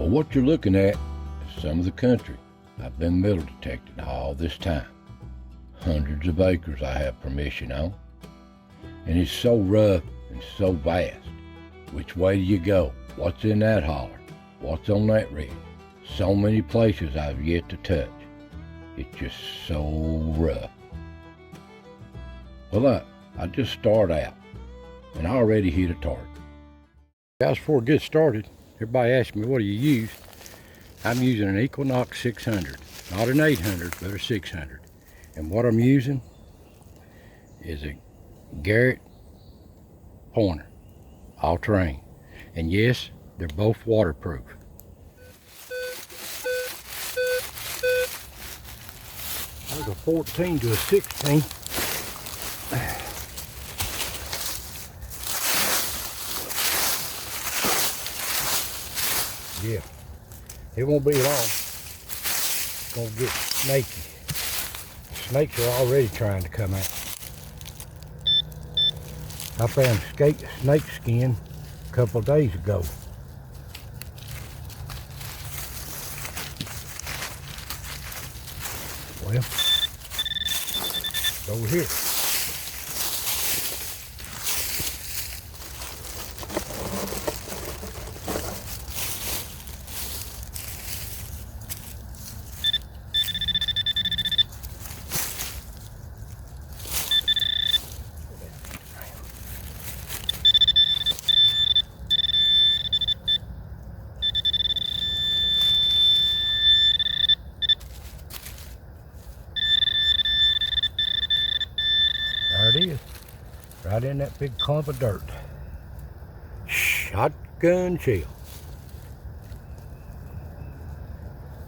Well, what you're looking at is some of the country I've been metal detecting all this time. Hundreds of acres I have permission on. And it's so rough and so vast. Which way do you go? What's in that holler? What's on that ridge? So many places I've yet to touch. It's just so rough. Well, I just started out and I already hit a target. Guys, before I get started, everybody asks me, what do you use? I'm using an Equinox 600. Not an 800, but a 600. And what I'm using is a Garrett pointer, all terrain. And yes, they're both waterproof. There's a 14 to a 16. Yeah, it won't be long. It's gonna get snaky. Snakes are already trying to come out. I found snake skin a couple of days ago. Well, it's over here. There it is, right in that big clump of dirt. Shotgun chill.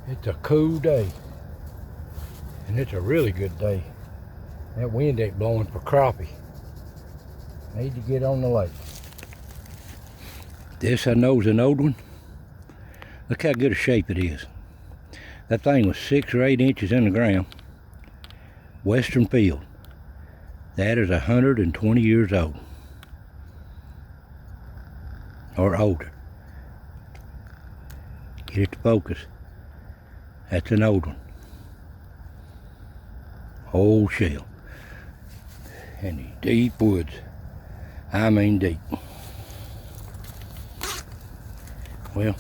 It's a cool day, and it's a really good day. That wind ain't blowing for crappie. Need to get on the lake. This I know is an old one. Look how good a shape it is. That thing was 6 or 8 inches in the ground. Western field. That is 120 years old. Or older. Get it to focus. That's an old one. Old shell. In the deep woods. I mean deep. Well,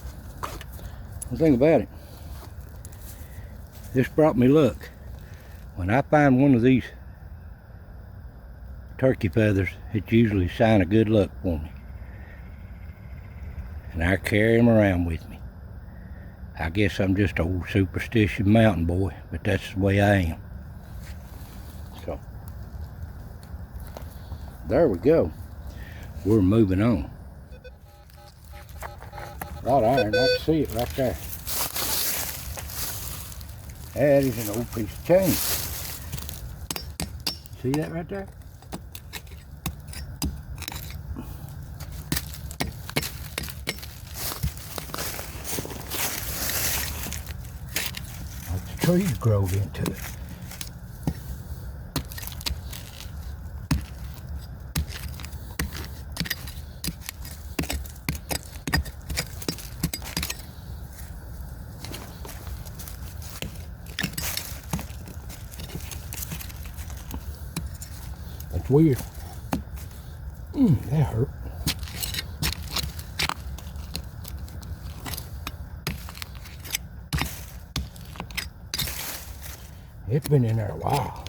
the thing about it, this brought me luck. When I find one of these turkey feathers, it's usually a sign of good luck for me. And I carry them around with me. I guess I'm just an old superstition mountain boy, but that's the way I am. So, there we go. We're moving on. Wrought iron, I can see it right there. That is an old piece of chain. See that right there? Trees growed into it. That's weird. That hurt. It's been in there a while.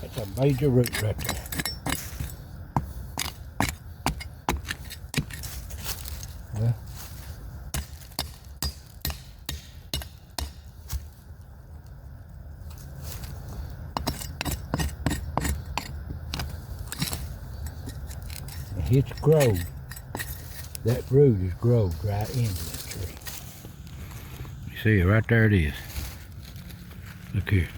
That's a major root right there. Well, it's growed. That root is growed right into that tree. You see it right there, it is. Look here.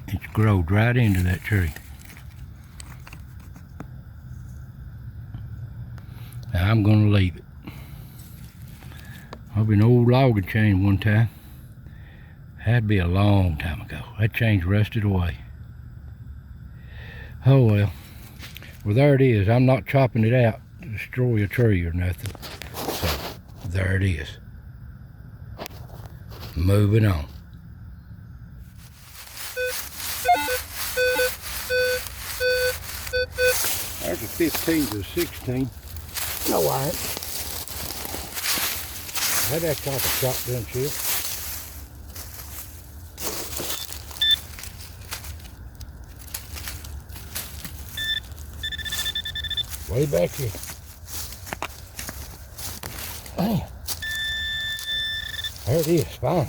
It's growed right into that tree. Now I'm going to leave it. I've been old logging chain one time. Had to be a long time ago. That chain's rusted away. Oh well. Well, there it is. I'm not chopping it out to destroy a tree or nothing. So, there it is. Moving on. There's a 15 to a 16. No, I ain't. Had that off a shotgun shell. Way back here. Man. There it is, finally.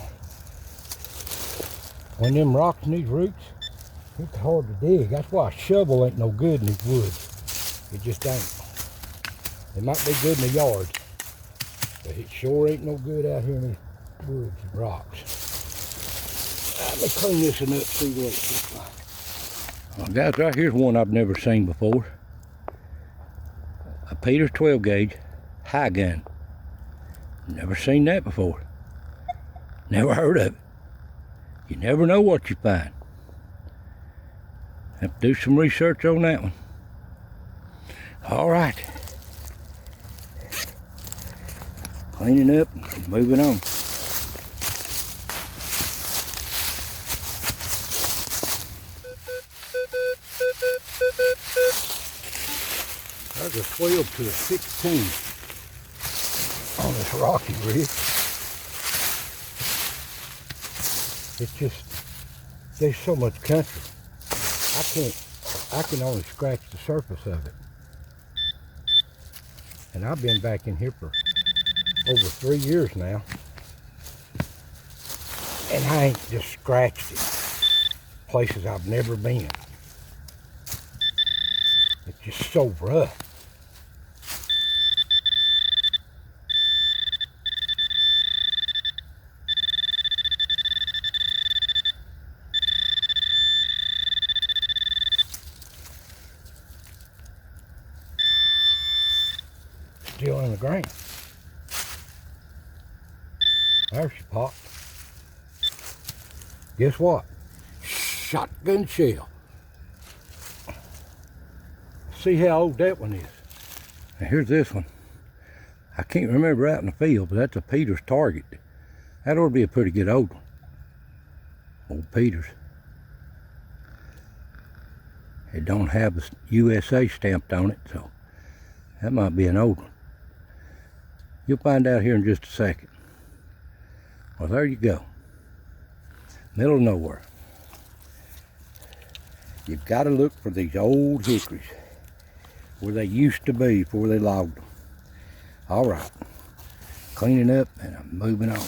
One of them rocks in these roots, it's hard to dig. That's why a shovel ain't no good in these woods. It just ain't. It might be good in the yard, but it sure ain't no good out here in these woods and rocks. Let me clean this one up, see what it looks like. Well, guys, right here's one I've never seen before. A Peters 12 gauge high gun. Never seen that before. Never heard of it. You never know what you find. Have to do some research on that one. All right. Cleaning up and moving on. There's a 12 to a 16 on this rocky ridge. It's just, there's so much country. I can only scratch the surface of it. And I've been back in here for over 3 years now. And I ain't just scratched it. Places I've never been. It's just so rough. Still in the ground. There she popped. Guess what? Shotgun shell. See how old that one is. Now here's this one. I can't remember out in the field, but that's a Peters target. That ought to be a pretty good old one. Old Peters. It don't have the USA stamped on it, so that might be an old one. You'll find out here in just a second. Well, there you go. Middle of nowhere. You've got to look for these old hickories where they used to be before they logged them. All right. Cleaning up and I'm moving on.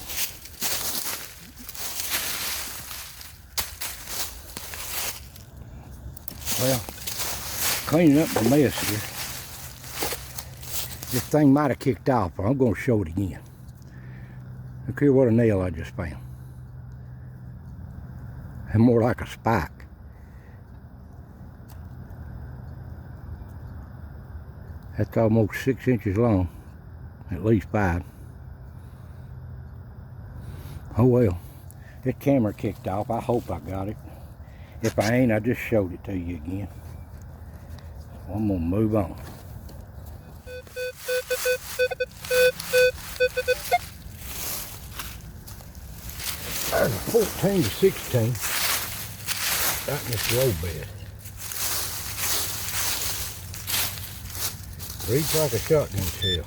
Well, cleaning up the mess here. This thing might have kicked off, but I'm going to show it again. Look here what a nail I just found. And more like a spike. That's almost 6 inches long, at least 5. Oh well, this camera kicked off. I hope I got it. If I ain't, I just showed it to you again. So I'm gonna move on. There's a 14 to 16 out in this road bed. Reads like a shotgun shell.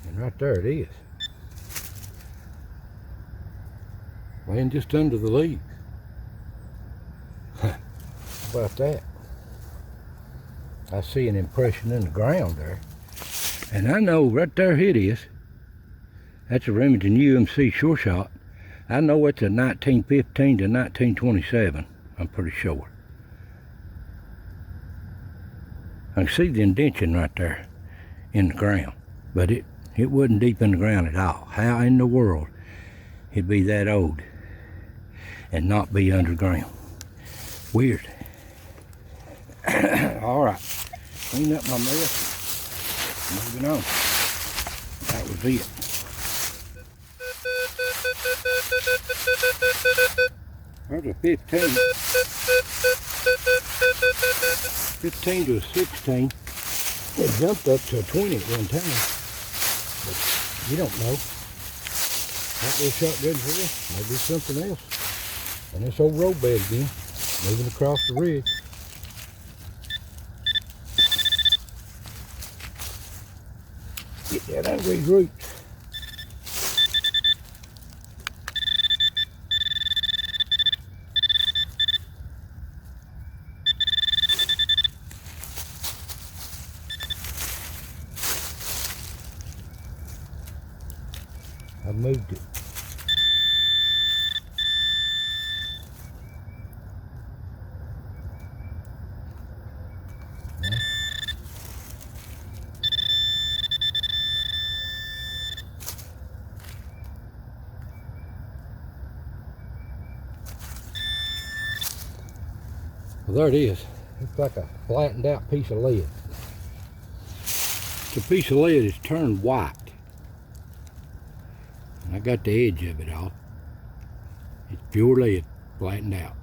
And right there it is. Laying just under the leaves. How about that? I see an impression in the ground there. And I know right there it is. That's a Remington UMC sure shot. I know it's a 1915 to 1927. I'm pretty sure. I can see the indentation right there in the ground, but it wasn't deep in the ground at all. How in the world it'd be that old and not be underground? Weird. All right, clean up my mess. Moving on. That was it. There's a 15. 15 to a 16. It jumped up to a 20 at one time. But you don't know. Might be a shotgun for you. Maybe something else. And this old road bed again. Moving across the ridge. Get that under these roots. I moved it. Well, there it is. Looks like a flattened out piece of lead. It's a piece of lead that's turned white. I got the edge of it off. It's pure lead, flattened out.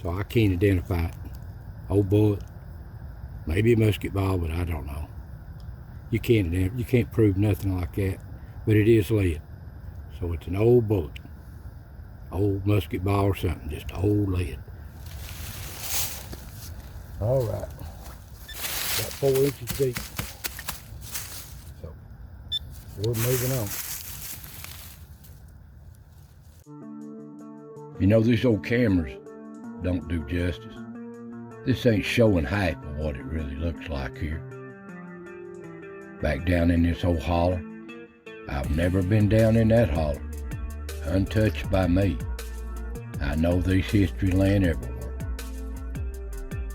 So I can't identify it. Old bullet, maybe a musket ball, but I don't know. You can't prove nothing like that, but it is lead. So it's an old bullet, old musket ball or something, just old lead. All right, about 4 inches deep. So we're moving on. You know, these old cameras don't do justice. This ain't showing half of what it really looks like here. Back down in this old holler, I've never been down in that holler, untouched by me. I know this history land everywhere.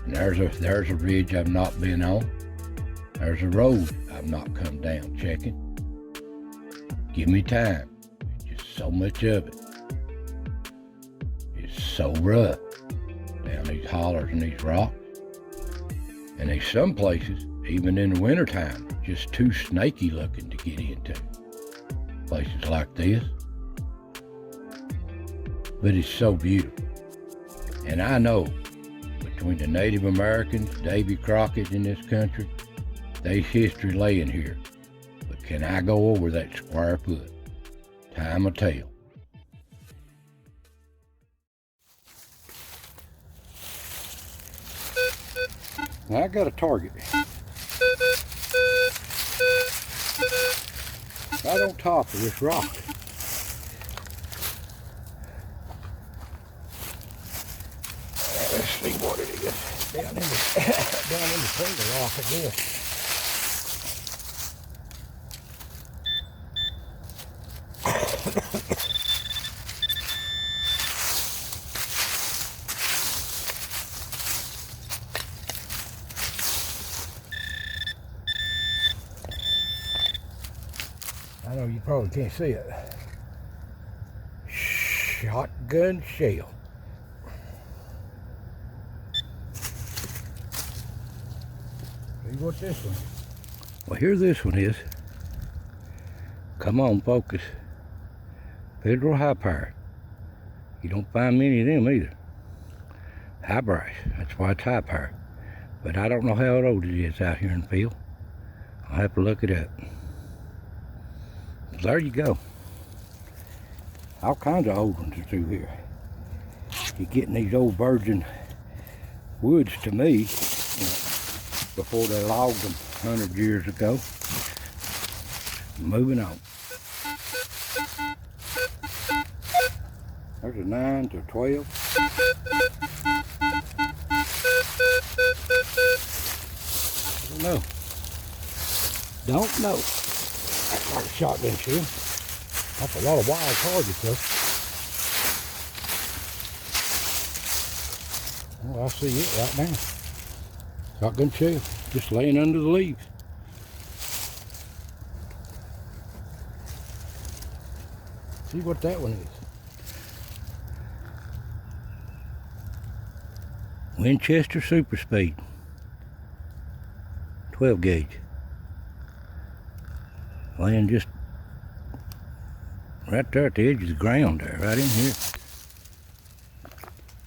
And there's a ridge I've not been on. There's a road I've not come down checking. Give me time. There's just so much of it. It's so rough down these hollers and these rocks. And there's some places, even in the wintertime, just too snaky looking to get into. Places like this. But it's so beautiful. And I know between the Native Americans, Davy Crockett in this country, there's history laying here. But can I go over that square foot? Time will tell. Now I got a target. Right on top of this rock. Let's see what it is. Down in between the rock, I guess. I know you probably can't see it. Shotgun shell. See what this one is. Well, here this one is. Come on, focus. Federal high power. You don't find many of them either. High brass. That's why it's high power. But I don't know how old it is out here in the field. I'll have to look it up. There you go. All kinds of old ones are through here. You're getting these old virgin woods to me, before they logged them 100 years ago. Moving on. There's a 9 to 12. I don't know. Don't know. That's like a shotgun shell. That's a lot of wild targets though. Oh, I see it right now. Shotgun shell, just laying under the leaves. See what that one is. Winchester Super Speed. 12 gauge. Laying just right there at the edge of the ground there, right in here.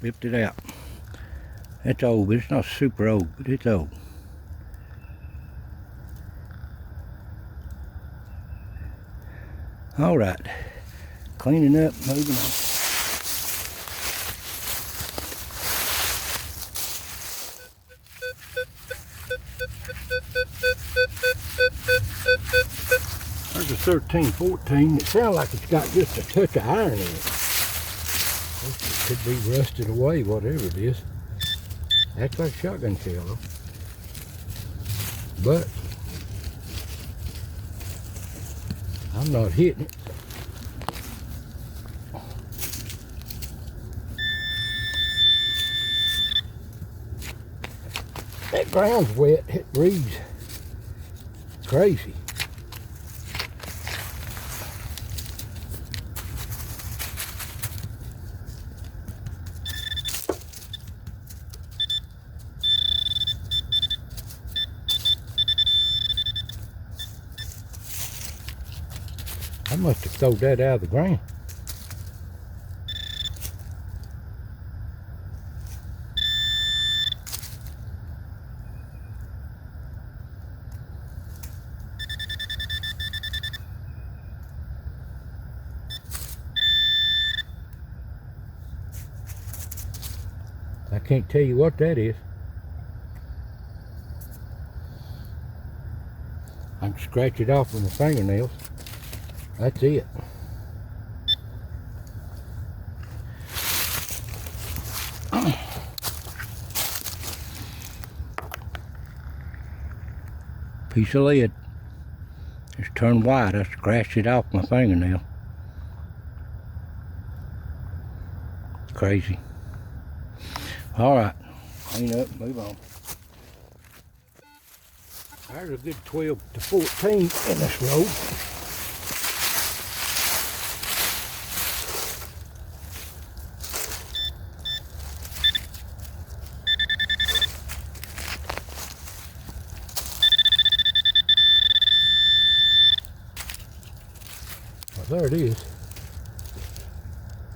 Ripped it out. It's old, but it's not super old, but it's old. All right, cleaning up, moving on. There's a 1314. It sounds like it's got just a touch of iron in it. It could be rusted away, whatever it is. Acts like a shotgun shell though. But I'm not hitting it. That ground's wet. It breathes crazy. I must have thrown that out of the ground. I can't tell you what that is. I can scratch it off with my fingernails. That's it. Piece of lead. It's turned white. I scratched it off my fingernail. Crazy. All right, clean up, move on. There's a good 12 to 14 in this road. Well, there it is.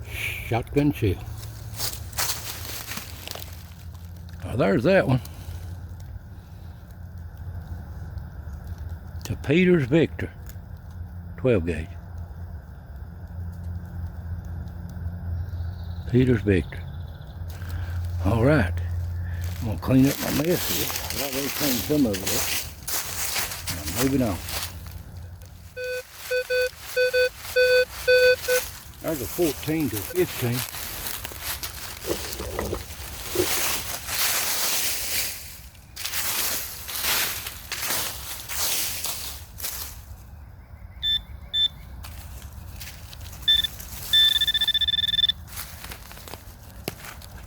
Shotgun shell. Now there's that one. To Peter's Victor. 12 gauge. Peter's Victor. All right. I'm gonna clean up my mess here. I've already cleaned some of it up. I'm moving on. There's a 14 to 15.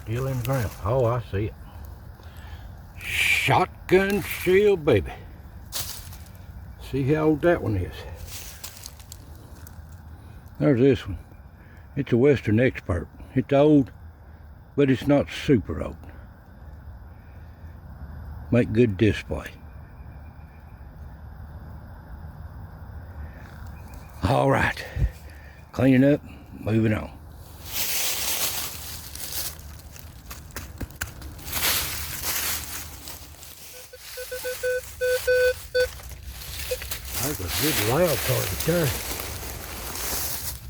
Still in the ground. Oh, I see it. Shotgun shell, baby. See how old that one is. There's this one. It's a Western Expert. It's old, but it's not super old. Make good display. All right. Cleaning up, moving on. There's a good loud target there.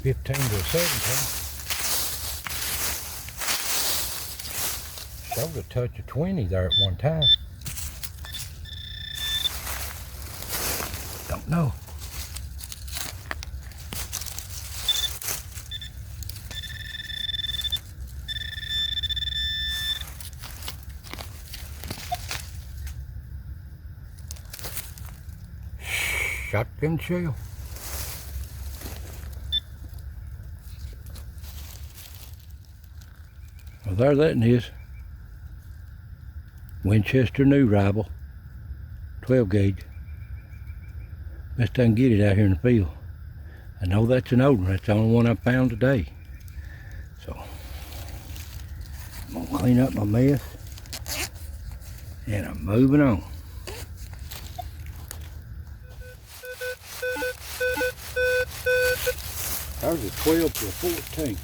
15 to 17. Showed a touch of 20 there at one time. Don't know. Shotgun shell. Well, there that is. Winchester new rifle, 12 gauge. Best I can get it out here in the field. I know that's an old one. That's the only one I found today. So I'm gonna clean up my mess, and I'm moving on. There's a 12 to a 14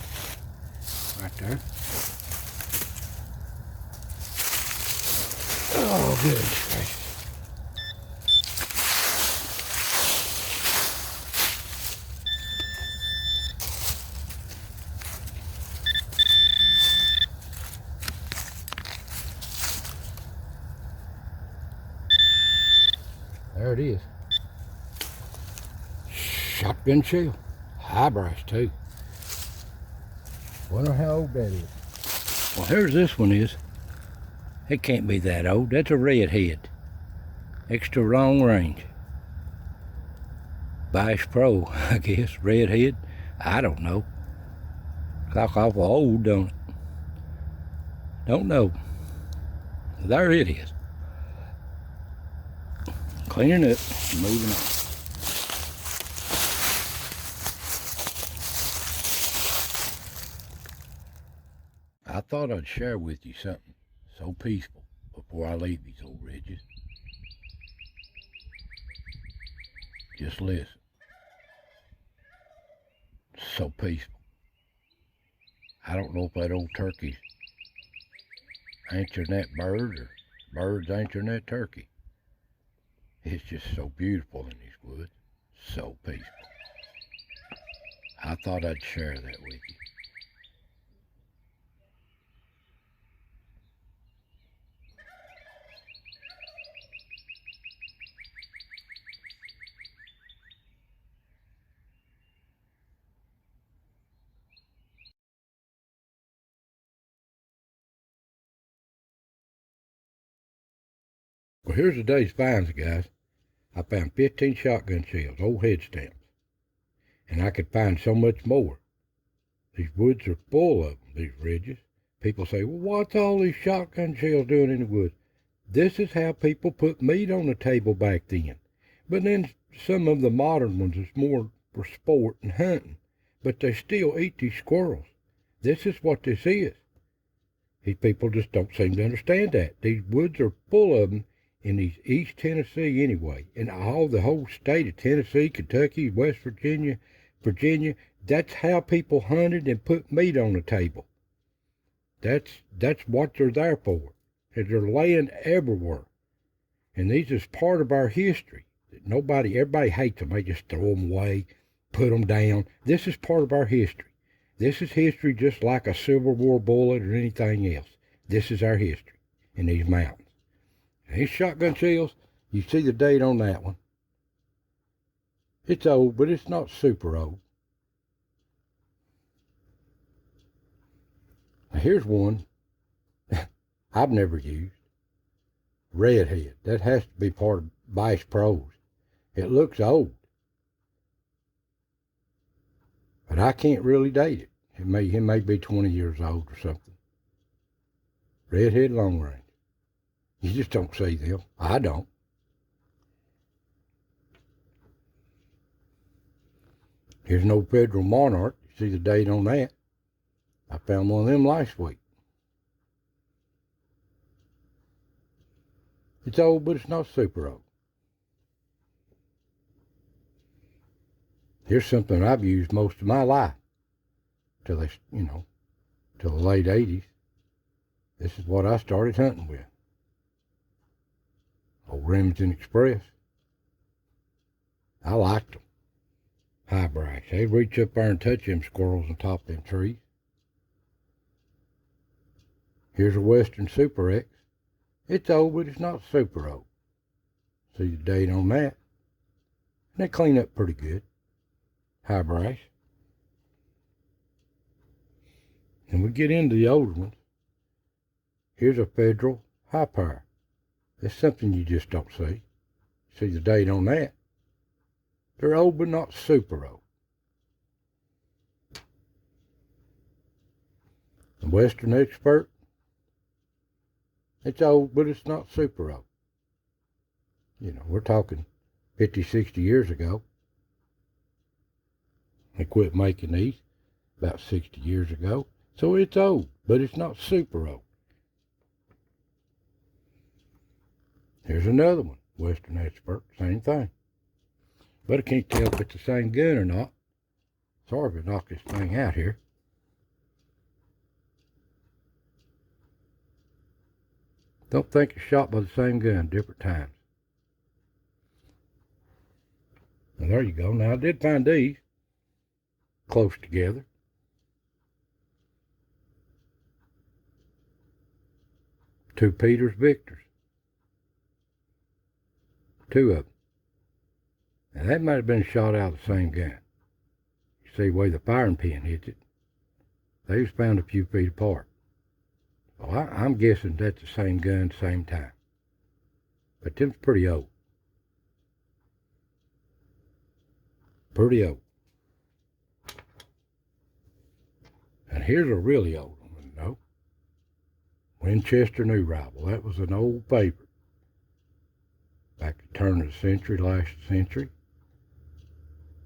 right there. Oh, goodness gracious. There it is. Shotgun shell. High brass too. Wonder how old that is. Well, here's this one is. It can't be that old. That's a redhead. Extra long range. Bass Pro, I guess. Redhead. I don't know. Clock awful old, don't it? Don't know. There it is. Cleaning up, moving on. I thought I'd share with you something so peaceful before I leave these old ridges. Just listen. So peaceful. I don't know if that old turkey's answering that bird or bird's answering that turkey. It's just so beautiful in these woods. So peaceful. I thought I'd share that with you. Well, here's the day's finds, guys. I found 15 shotgun shells, old head stamps. And I could find so much more. These woods are full of them, these ridges. People say, well, what's all these shotgun shells doing in the woods? This is how people put meat on the table back then. But then some of the modern ones is more for sport and hunting. But they still eat these squirrels. This is what this is. These people just don't seem to understand that. These woods are full of them in these East Tennessee anyway. And the whole state of Tennessee, Kentucky, West Virginia, that's how people hunted and put meat on the table. That's what they're there for. And they're laying everywhere. And these is part of our history. Everybody hates them. They just throw them away, put them down. This is part of our history. This is history just like a Civil War bullet or anything else. This is our history in these mountains. And these shotgun shells, you see the date on that one. It's old, but it's not super old. Now here's one I've never used. Redhead. That has to be part of Bass Pros. It looks old. But I can't really date it. It may be 20 years old or something. Redhead long range. You just don't see them. I don't. Here's an old Federal Monarch. You see the date on that. I found one of them last week. It's old, but it's not super old. Here's something I've used most of my life. Till the late 80s. This is what I started hunting with. Old Remington Express. I liked them. High brass. They'd reach up there and touch them squirrels on top of them trees. Here's a Western Super X. It's old, but it's not super old. See the date on that. And they clean up pretty good. High brass. And we get into the older ones. Here's a Federal High Power. It's something you just don't see. See the date on that. They're old, but not super old. The Western Expert. It's old, but it's not super old. We're talking 50, 60 years ago. They quit making these about 60 years ago. So it's old, but it's not super old. Here's another one, Western Expert, same thing. But I can't tell if it's the same gun or not. Sorry if I knock this thing out here. Don't think it's shot by the same gun, different times. Well, there you go. Now, I did find these close together. Two Peters Victors. Two of them. Now, that might have been shot out of the same gun. You see the way the firing pin hits it. They was found a few feet apart. So I'm guessing that's the same gun, same time. But them's pretty old. Pretty old. And here's a really old one, no? Winchester New Rival. That was an old favorite. Back at the turn of the century, last century.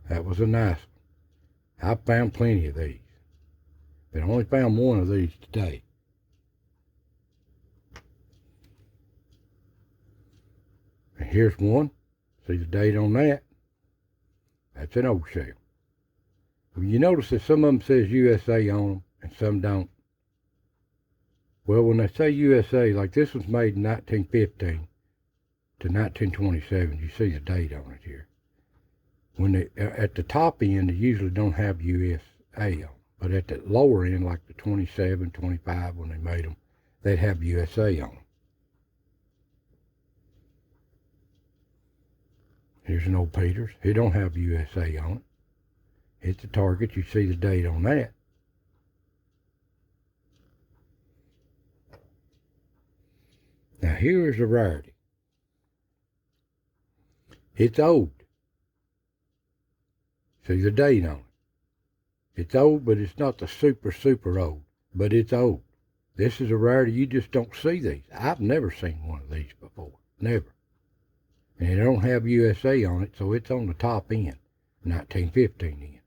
That was a nice one. I found plenty of these. But I only found one of these today. And here's one. See the date on that? That's an old shell. Well, you notice that some of them says USA on them and some don't. Well, when they say USA, like this was made in 1915 to 1927, you see the date on it here. When they, at the top end, they usually don't have USA on. But at the lower end, like the 27, 25, when they made them, they'd have USA on them. Here's an old Peters. It don't have USA on it. It's a target. You see the date on that. Now here is a rarity. It's old. See the date on it. It's old, but it's not the super old. But it's old. This is a rarity. You just don't see these. I've never seen one of these before. Never. And it don't have USA on it, so it's on the top end, 1915 end.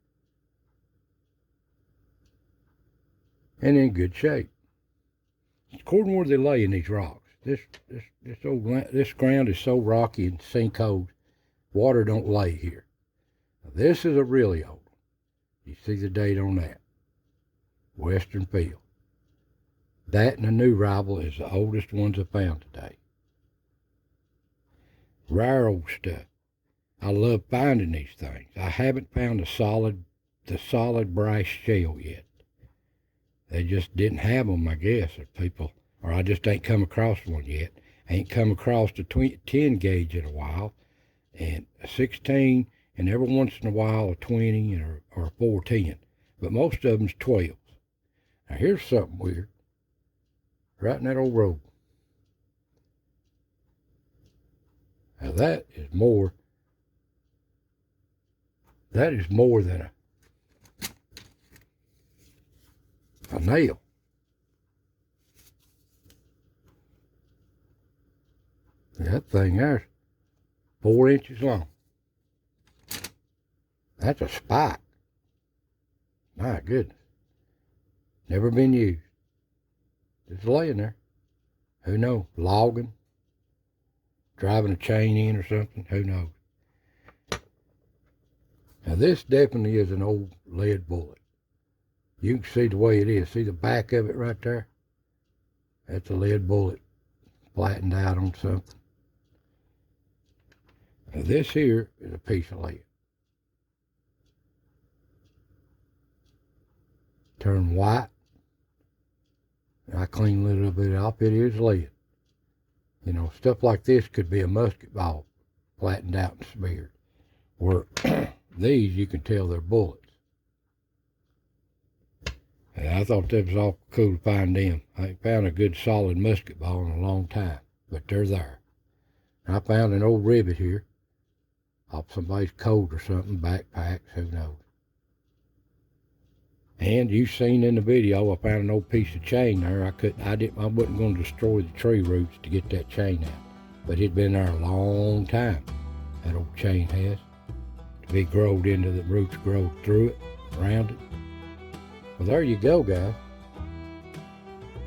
And in good shape. According to where they lay in these rocks. This ground is so rocky and sinkholes, water don't lay here. Now, this is a really old one. You see the date on that. Western Field. That and the New Rival is the oldest ones I found today. Rare old stuff. I love finding these things. I haven't found the solid brass shell yet. They just didn't have them, I guess, or I just ain't come across one yet. Ain't come across the 10 gauge in a while, and a 16, and every once in a while a 20 or a 410. But most of them's 12s. Now here's something weird. Right in that old road. Now that is more than a nail. That thing there's 4 inches long. That's a spike. My goodness. Never been used. Just laying there. Who knows? Logging. Driving a chain in or something. Who knows? Now this definitely is an old lead bullet. You can see the way it is. See the back of it right there? That's a lead bullet flattened out on something. Now this here is a piece of lead. Turn white. I clean a little bit off. It is lead. You know, stuff like this could be a musket ball flattened out and smeared. Where these, you can tell they're bullets. And I thought that was all cool to find them. I ain't found a good solid musket ball in a long time, but they're there. And I found an old rivet here off somebody's coat or something, backpacks, who knows. And you've seen in the video, I found an old piece of chain there. I wasn't going to destroy the tree roots to get that chain out. But it'd been there a long time, that old chain has. To be growed into the roots, grow through it, around it. Well, there you go, guys.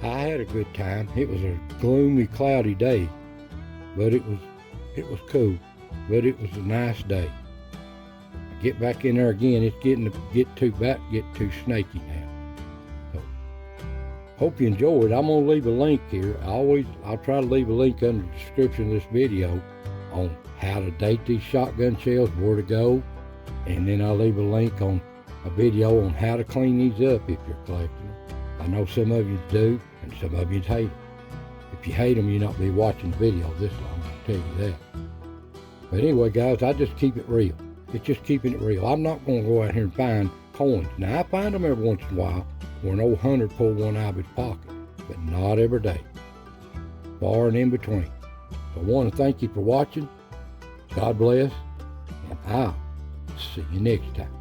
I had a good time. It was a gloomy, cloudy day, but it was cool. But it was a nice day. get back in there again. It's get too snaky now. So, hope you enjoyed. I'm gonna leave a link here. I'll try to leave a link under the description of this video on how to date these shotgun shells, where to go, and then I'll leave a link on a video on how to clean these up if you're collecting them. I know some of you do, and some of you hate them. If you hate them, you'll not be watching the video this long, I'll tell you that. But anyway, guys, I just keep it real. It's just keeping it real. I'm not going to go out here and find coins. Now, I find them every once in a while where an old hunter pulled one out of his pocket, but not every day. Far and in between. So I want to thank you for watching. God bless, and I'll see you next time.